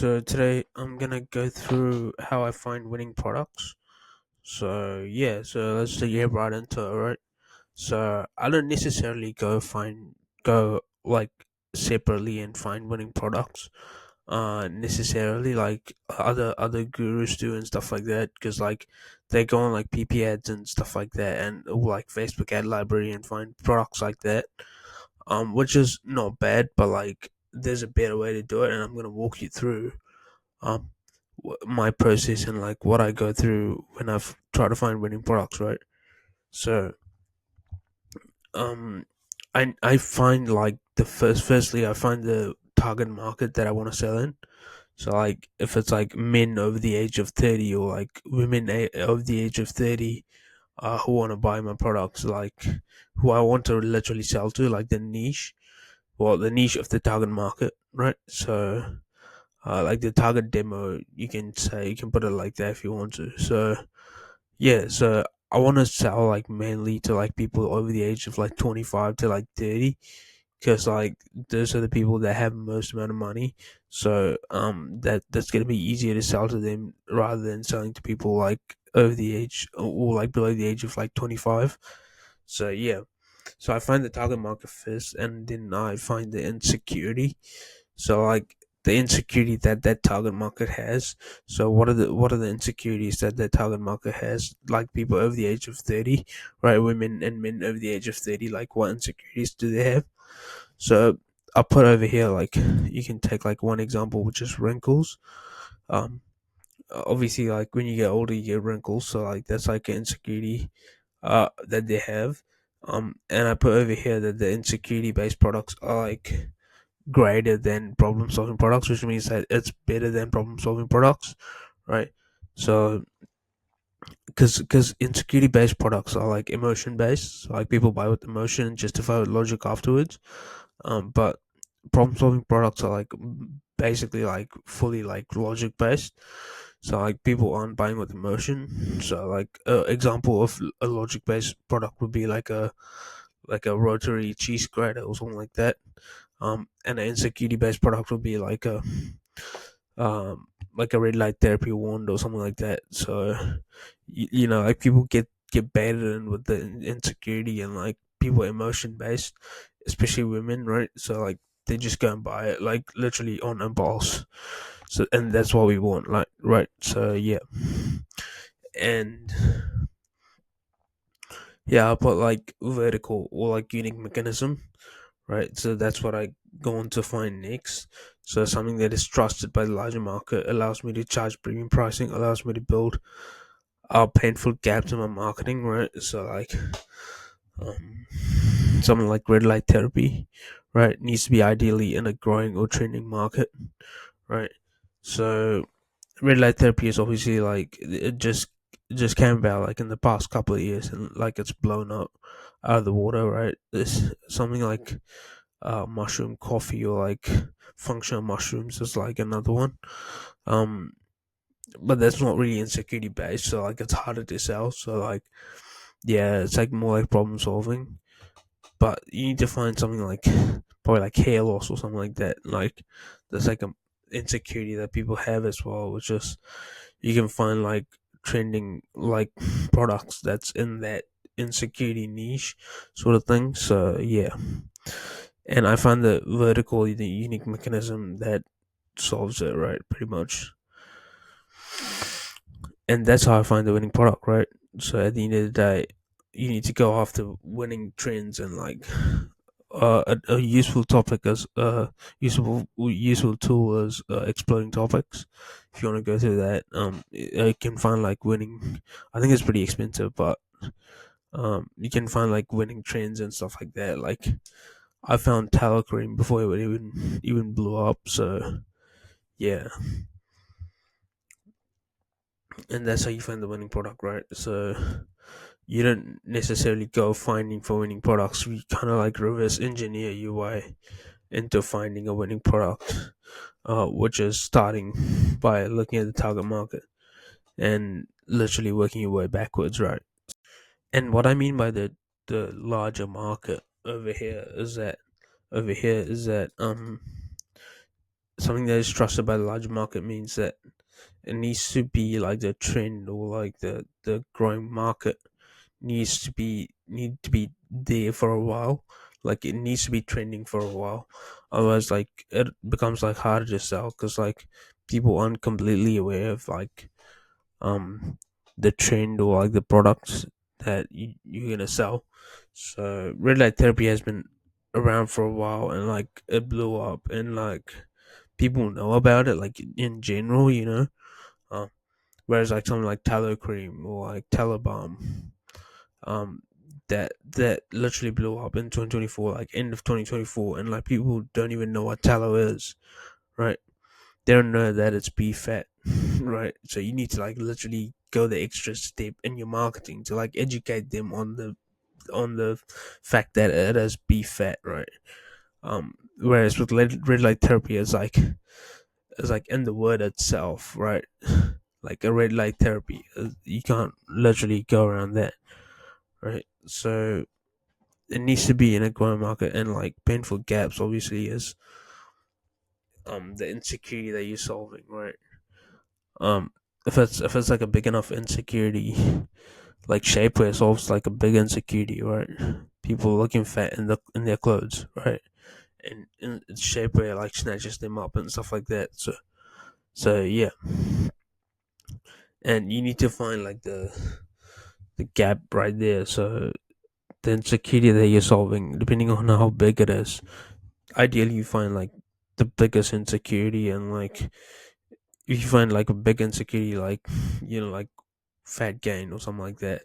So today I'm gonna go through how I find winning products. So let's just get right into it, right? So I don't necessarily go like separately and find winning products. Necessarily like other gurus do and stuff like that, because like they go on like PP ads and stuff like that, and or, like Facebook ad library and find products like that. Which is not bad, but like there's a better way to do it, and I'm gonna walk you through um my process and like what I go through when I've tried to find winning products, right? So um I find like firstly I find the target market that I want to sell in. So like if it's like men over the age of 30 or like women over the age of 30 who want to buy my products, like who I want to literally sell to, like the niche of the target market, right? So like the target demo, you can put it like that if you want to. So I want to sell like mainly to like people over the age of like 25 to like 30, because like those are the people that have most amount of money. So that's gonna be easier to sell to them rather than selling to people like over the age or like below the age of like 25. So yeah, so I find the target market first, and then I find the insecurity. So like the insecurity that that target market has. So what are the insecurities that that target market has? Like people over the age of 30, right? Women and men over the age of 30. Like what insecurities do they have? So I put over here like you can take like one example, which is wrinkles. Um, Obviously like when you get older, you get wrinkles. So like that's like an insecurity that they have. And I put over here that the insecurity based products are like greater than problem solving products, which means that it's better than problem solving products, right? So, because insecurity based products are like emotion based, so like people buy with emotion and justify with logic afterwards. But problem solving products are like basically like fully like logic based. So like people aren't buying with emotion. So like example of a logic based product would be like a rotary cheese grater or something like that. And an insecurity based product would be like a red light therapy wand or something like that. So you know, like people get baited in with the insecurity, and like people are emotion based, especially women, right? So like they just go and buy it like literally on impulse. So and that's what we want, like, right? So yeah, and yeah, I put like vertical or like unique mechanism, right? So that's what I go on to find next. So something that is trusted by the larger market allows me to charge premium pricing, allows me to build painful gaps in my marketing, right? So like um, something like red light therapy, right, needs to be ideally in a growing or trending market, right? So red light therapy is obviously like it just came about like in the past couple of years, and like it's blown up out of the water, right? There's something like mushroom coffee or like functional mushrooms is like another one. Um, but that's not really insecurity based, so like it's harder to sell. So like yeah, it's like more like problem solving. But you need to find something like probably like hair loss or something like that. Like there's like a insecurity that people have as well, which is you can find like trending like products that's in that insecurity niche sort of thing. So yeah, and I find the vertical the unique mechanism that solves it, right, pretty much. And that's how I find the winning product, right? So at the end of the day, you need to go after winning trends, and like a useful topic as useful tool as exploring topics. If you want to go through that, you can find like winning. I think it's pretty expensive, but you can find like winning trends and stuff like that. Like I found tallow cream before it would even blew up. So yeah, and that's how you find the winning product, right? So you don't necessarily go finding for winning products. We kind of like reverse engineer your way into finding a winning product, which is starting by looking at the target market and literally working your way backwards, right? And what I mean by the larger market over here is that something that is trusted by the larger market means that it needs to be like the trend, or like the growing market need to be there for a while. Like it needs to be trending for a while. Otherwise, like it becomes like harder to sell, because like people aren't completely aware of like um the trend, or like the products that you're gonna sell. So red light therapy has been around for a while, and like it blew up, and like people know about it, like in general, uh, whereas like something like tallow cream, or like tallow balm, um that literally blew up in 2024, like end of 2024, and like people don't even know what tallow is, right? They don't know that it's beef fat, right? So you need to like literally go the extra step in your marketing to like educate them on the fact that it is beef fat, right? Whereas with red light therapy, it's like in the word itself, right? Like a red light therapy, you can't literally go around that, right? So it needs to be in a growing market, and like painful gaps obviously is the insecurity that you're solving, right? um if it's like a big enough insecurity, like shapewear solves like a big insecurity, right? People looking fat in their clothes, right? And shapewear like snatches them up and stuff like that. So yeah, and you need to find like the gap right there. So the insecurity that you're solving, depending on how big it is, ideally you find like the biggest insecurity, and like if you find like a big insecurity, like like fat gain or something like that,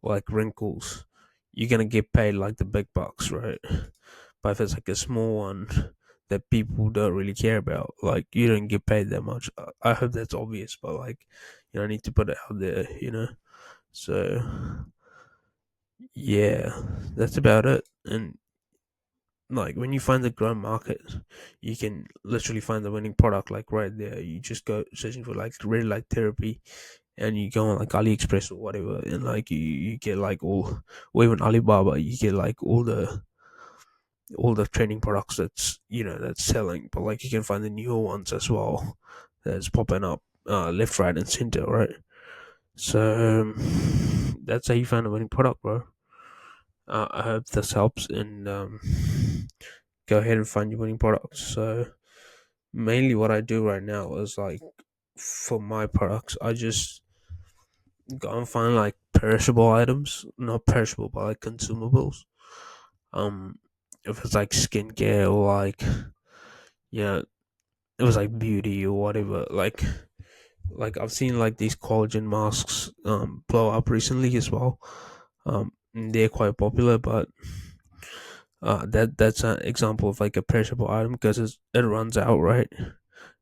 or like wrinkles, you're gonna get paid like the big bucks, right? But if it's like a small one that people don't really care about, like you don't get paid that much. I hope that's obvious, but like I need to put it out there. So yeah, that's about it. And like when you find the growing market, you can literally find the winning product like right there. You just go searching for like red light therapy, and you go on like AliExpress or whatever, and like you get like all, or even Alibaba, you get like all the training products that's that's selling. But like you can find the newer ones as well that's popping up left, right, and center, right? So that's how you find a winning product, bro. I hope this helps, and go ahead and find your winning products. So mainly what I do right now is like, for my products, I just go and find like perishable items, not perishable, but like consumables. Um, if it's like skincare, or like yeah, it was like beauty or whatever. Like I've seen like these collagen masks blow up recently as well. And they're quite popular, but that's an example of like a perishable item, because it runs out, right?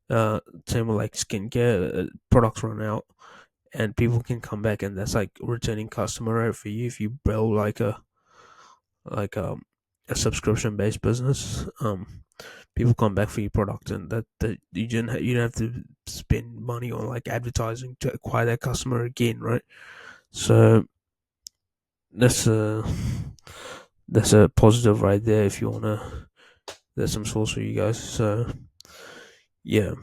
Same with like skincare, products run out, and people can come back, and that's like returning customer, right, for you if you build like a subscription based business. People come back for your product, and that you don't have to spend money on like advertising to acquire that customer again, right? So that's a that's a positive right there, if you wanna. There's some source for you guys. So yeah.